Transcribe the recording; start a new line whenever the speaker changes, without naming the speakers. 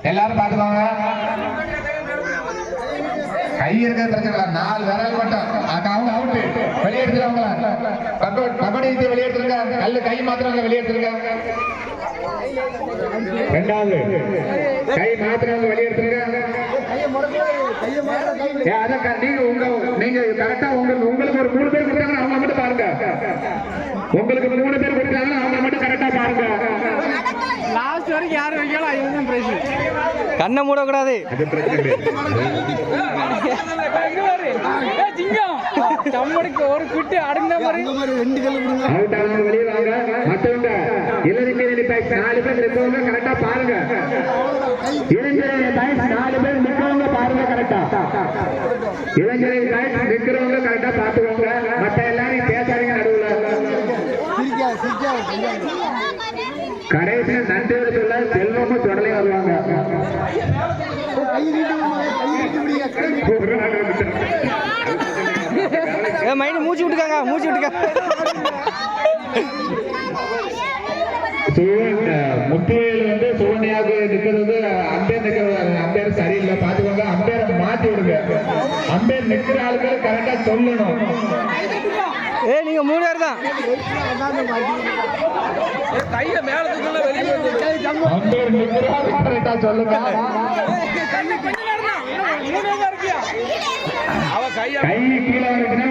எல்லாரும் பாத்துக்கோங்க. கை இருக்கிறது பிரச்சனை இல்லை, 4 விரல் மட்டும் அவங்க அவுட்டு வெளியெடுத்துருவாங்களா? கபடி வெளியெடுத்துருங்க. கல்லு கை மாத்திரம் வெளியெடுத்துருங்க. 2வது கை மாத்திரம் வெளியெடுத்துருங்க. நீங்க கரெக்டா உங்களுக்கு ஒரு 3 பேர் கொடுத்தாங்கன்னா அவங்க மட்டும் பாருங்க. உங்களுக்கு 3 பேர் கொடுத்தாங்கன்னா அவங்க மட்டும் கரெக்டா பாருங்க.
லாஸ்ட் வரைக்கும் யாரு வைக்கலாம் இதுதான் பிரைஸ். கண்ணை மூடக்கூடாது.
அது பிரச்சனை
ஒரு குட்டி அடங்கின மாதிரி 2 கல்லு கொடுங்க.
அவுட் ஆனவங்க வெளியே வாங்க. மத்தவங்க இளநீர் பேக் 4 பேர் நிற்கவங்க கரெக்டா பாருங்க. இளநீர் பேக் 4 பேர் நிற்கவங்க பாருங்க கரெக்டா. இளநீர் பேக் நிற்கிறவங்க கரெக்டா பாத்துக்கோங்க. மத்த எல்லாரும் பேசாதீங்க நடுவுல. கடைசியில் நன்றியோடு சொல்ல செல்வமும் தொடலையும் வருவாங்க.
மைண்ட் மூச்சு விட்டுக்காங்க, மூச்சு விட்டுக்காங்க.
முத்துவேல் சுவன்யாக நிக்கிறது அம்பேர் சரியில்லை பாத்துக்கோங்க. அம்பேரை மாத்தி விடுங்க. அம்பேர் நிக்கிற ஆளுகள் கரெக்டா சொல்லணும்.
நீங்க 3 பேர் தான். கைய மேல தூக்கல வெளிய
அம்பேர் நிக்கிற ஆளு கரெக்டா சொல்லுங்க. கை கீழே வருதுன்னா